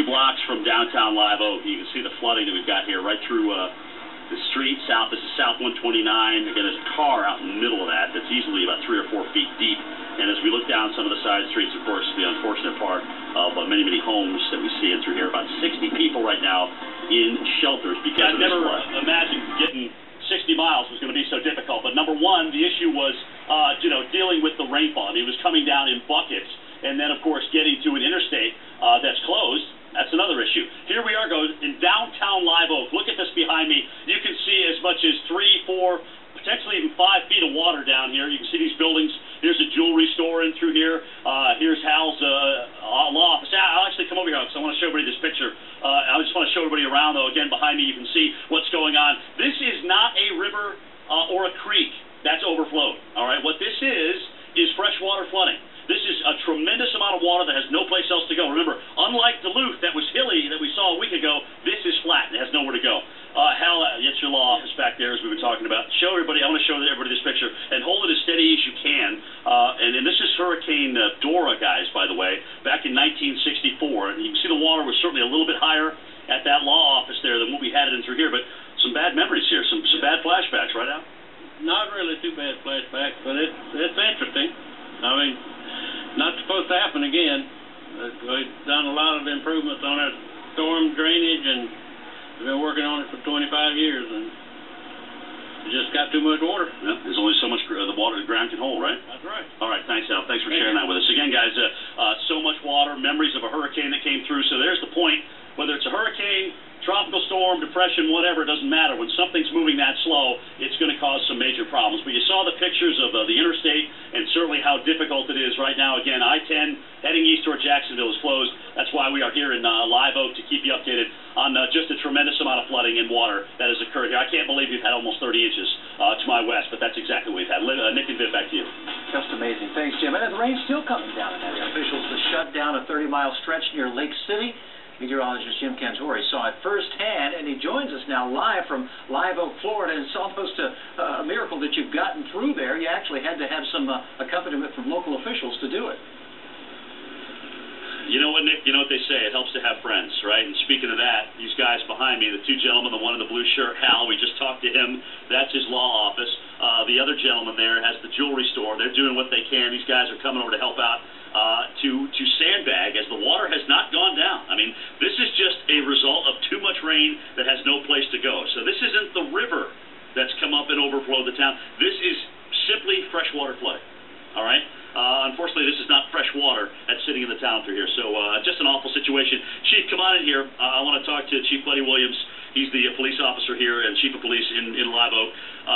blocks from downtown Live Oak. You can see the flooding that we've got here right through the street south. This is South 129. Again, there's a car out in the middle of that that's easily about 3 or 4 feet deep. And as we look down some of the side streets, of course, the unfortunate part of many, many homes that we see in through here. About 60 people right now in shelters because of this flood. I never imagined getting 60 miles was going to be so difficult. But number one, the issue was, dealing with the rainfall. I mean, it was coming down in buckets. And then, of course, getting to an interstate that's closed. That's another issue. Here we are going in downtown Live Oak. Look at this behind me. You can see as much as 3, 4, potentially even 5 feet of water down here. You can see these buildings. Here's a jewelry store in through here. Here's Hal's law office. I'll actually come over here because I want to show everybody this picture. I just want to show everybody around, though. Again, behind me you can see what's going on. This is not a river or a creek that's overflowed. All right, what this is freshwater flooding. This is a tremendous amount of water that has no place else to go. Remember, unlike Duluth that was hilly that we saw a week ago, this is flat. It has nowhere to go. Hal, it's your law office back there as we were talking about. Show everybody, I want to show everybody this picture, and hold it as steady as you can. And this is Hurricane Dora, guys, by the way, back in 1964. And you can see the water was certainly a little bit higher at that law office there than what we had it in through here. But some bad memories here, some bad flashbacks, right, Al? Not really too bad flashbacks, but it's interesting. I mean, not supposed to happen again. We've done a lot of improvements on our storm drainage, and we've been working on it for 25 years, and it just got too much water. Yeah, there's only so much the water the ground can hold, right? That's right. All right, thanks, Al. Thanks for sharing that with us. Again, guys, so much water, memories of a hurricane that came through. So there's the point. Whether it's a hurricane, tropical storm, depression, whatever, it doesn't matter. When something's moving that slow, it's going to cause some major problems. But you saw the pictures of the interstate and certainly how difficult it is right now. Again, I-10 heading east toward Jacksonville is closed. That's why we are here in Live Oak to keep you updated on just a tremendous amount of flooding and water that has occurred here. I can't believe we've had almost 30 inches to my west, but that's exactly what we've had. Nick and Viv, back to you. Just amazing. Thanks, Jim. And the rain's still coming down in that area. Officials to shut down a 30-mile stretch near Lake City. Meteorologist Jim Cantore saw it firsthand, and he joins us now live from Live Oak, Florida. And it's almost a miracle that you've gotten through there. You actually had to have some accompaniment from local officials to do it. You know what, Nick? You know what they say. It helps to have friends, right? And speaking of that, these guys behind me, the two gentlemen, the one in the blue shirt, Hal, we just talked to him. That's his law office. The other gentleman there has the jewelry store. They're doing what they can. These guys are coming over to help out. To sandbag as the water has not gone down. I mean, this is just a result of too much rain that has no place to go. So this isn't the river that's come up and overflowed the town. This is simply freshwater flooding. All right? Unfortunately, this is not fresh water that's sitting in the town through here. So just an awful situation. Chief, come on in here. I want to talk to Chief Buddy Williams. He's the police officer here and chief of police in Live Oak.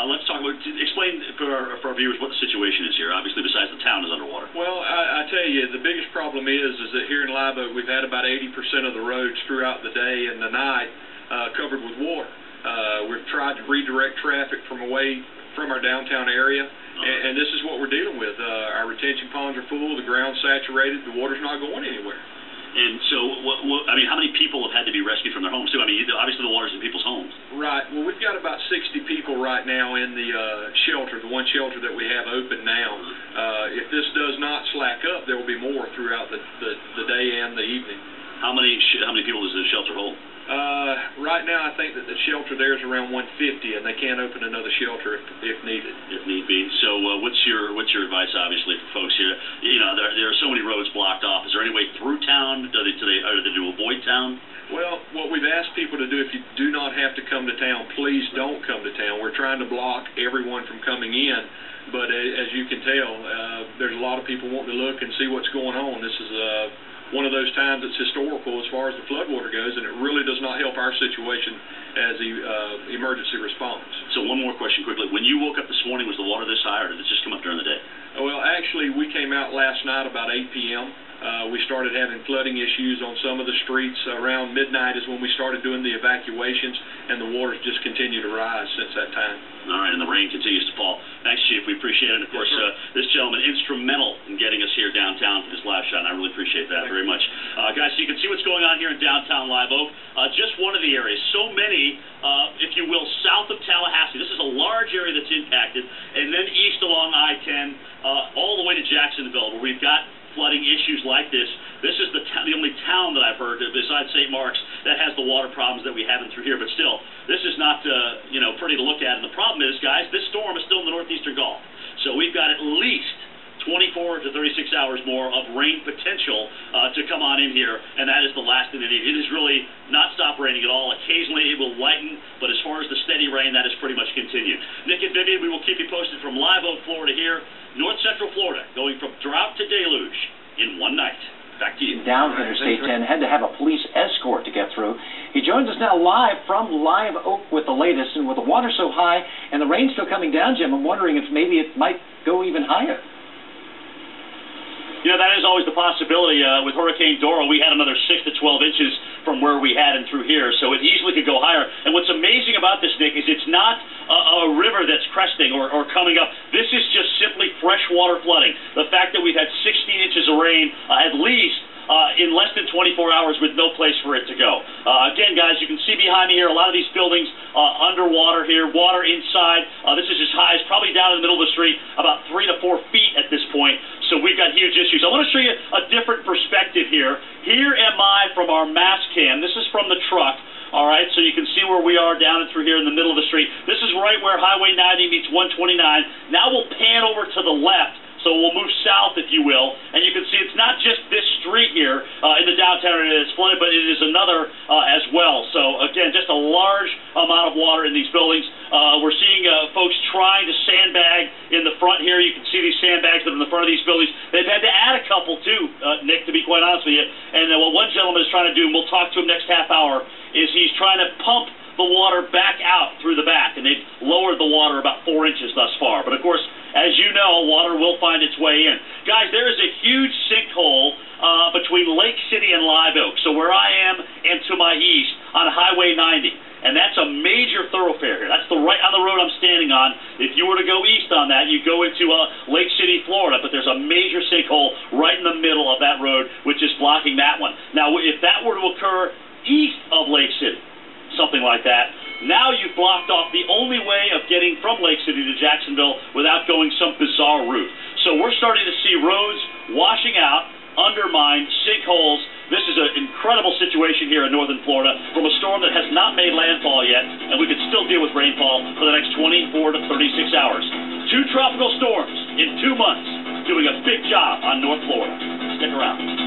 Let's talk about, explain for our viewers what the situation is here, obviously, besides the town is underwater. Well, I tell you, the biggest problem is that here in Live Oak, we've had about 80% of the roads throughout the day and the night covered with water. We've tried to redirect traffic from away from our downtown area, and this is what we're dealing with. Our retention ponds are full, the ground's saturated, the water's not going anywhere. And so, I mean, how many people have had to be rescued from their homes, too? I mean, obviously the water's in people's homes. Right. Well, we've got about 60 people right now in the shelter, the one shelter that we have open now. If this does not slack up, there will be more throughout the day and the evening. How many people does the shelter hold? Right now, I think that the shelter there is around 150, and they can open another shelter if needed. If need be. So, what's your advice, obviously, for folks here? You know, there are so many roads blocked off. Is there any way through town? Do they avoid town? Well, what we've asked people to do, if you do not have to come to town, please don't come to town. We're trying to block everyone from coming in, but as you can tell, there's a lot of people wanting to look and see what's going on. This is one of those times that's historical as far as the floodwater goes, and it really does not help our situation as emergency response. So one more question quickly. When you woke up this morning, was the water this high, or did it just come up during the day? Well, actually, we came out last night about 8 p.m. We started having flooding issues on some of the streets. Around midnight is when we started doing the evacuations, and the water's just continued to rise since that time. All right, and the rain continues to fall. Thanks, Chief. We appreciate it. And, of course, this gentleman instrumental in getting us here downtown for this live shot, and I really appreciate that very much. Guys, so you can see what's going on here in downtown Live Oak. Just one of the areas. So many, if you will, south of Tallahassee. This is a large area that's impacted. And then east along I-10, all the way to Jacksonville, where we've got flooding issues like this. This is the only town that I've heard, besides St. Mark's, that has the water problems that we have through here. But still, this is not, pretty to look at. And the problem is, guys, this storm is still in the northeastern Gulf. So we've got at least 24 to 36 hours more of rain potential to come on in here, and that is the last thing they need. It is really not stop raining at all. Occasionally it will lighten, but as far as the steady rain, that is pretty much continued. Nick and Vivian, we will keep you posted from Live Oak, Florida here, north central Florida, going from drought to deluge in one night. Back to you. Down Interstate 10, had to have a police escort to get through. He joins us now live from Live Oak with the latest, and with the water so high and the rain still coming down, Jim, I'm wondering if maybe it might go even higher. That is always the possibility. With Hurricane Dora, we had another 6 to 12 inches from where we had and through here, so it easily could go higher. And what's amazing about this, Nick, is it's not a river that's cresting or coming up. This is just simply freshwater flooding. The fact that we've had 16 inches of rain, at least, in less than 24 hours with no place for it to go. Again, guys, you can see behind me here a lot of these buildings underwater here, water inside. This is as high as probably down in the middle of the street, about 3 to 4 feet at this point. So we've got huge issues. I want to show you a different perspective here. Here am I from our mass cam. This is from the truck. All right, so you can see where we are down and through here in the middle of the street. This is right where Highway 90 meets 129. Now we'll pan over to the left. So we'll move south, if you will, and you can see it's not just this street here in the downtown area that's flooded, but it is another as well. So, again, just a large amount of water in these buildings. We're seeing folks trying to sandbag in the front here. You can see these sandbags that are in the front of these buildings. They've had to add a couple, too, Nick, to be quite honest with you. And what one gentleman is trying to do, and we'll talk to him next half hour, is he's trying to pump the water back out through the back, and they've lowered the water about 4 inches thus far. But, of course, as you know, water will find its way in. Guys, there is a huge sinkhole between Lake City and Live Oak, so where I am and to my east on Highway 90. And that's a major thoroughfare here. That's right on the road I'm standing on. If you were to go east on that, you go into Lake City, Florida, but there's a major sinkhole right in the middle of that road, which is blocking that one. Now, if that were to occur east of Lake City, something like that, now you've blocked off the only way of getting from Lake City to Jacksonville without going some bizarre route. So we're starting to see roads washing out, undermined, sinkholes. This is an incredible situation here in northern Florida from a storm that has not made landfall yet, and we could still deal with rainfall for the next 24 to 36 hours. 2 tropical storms in 2 months doing a big job on North Florida. Stick around.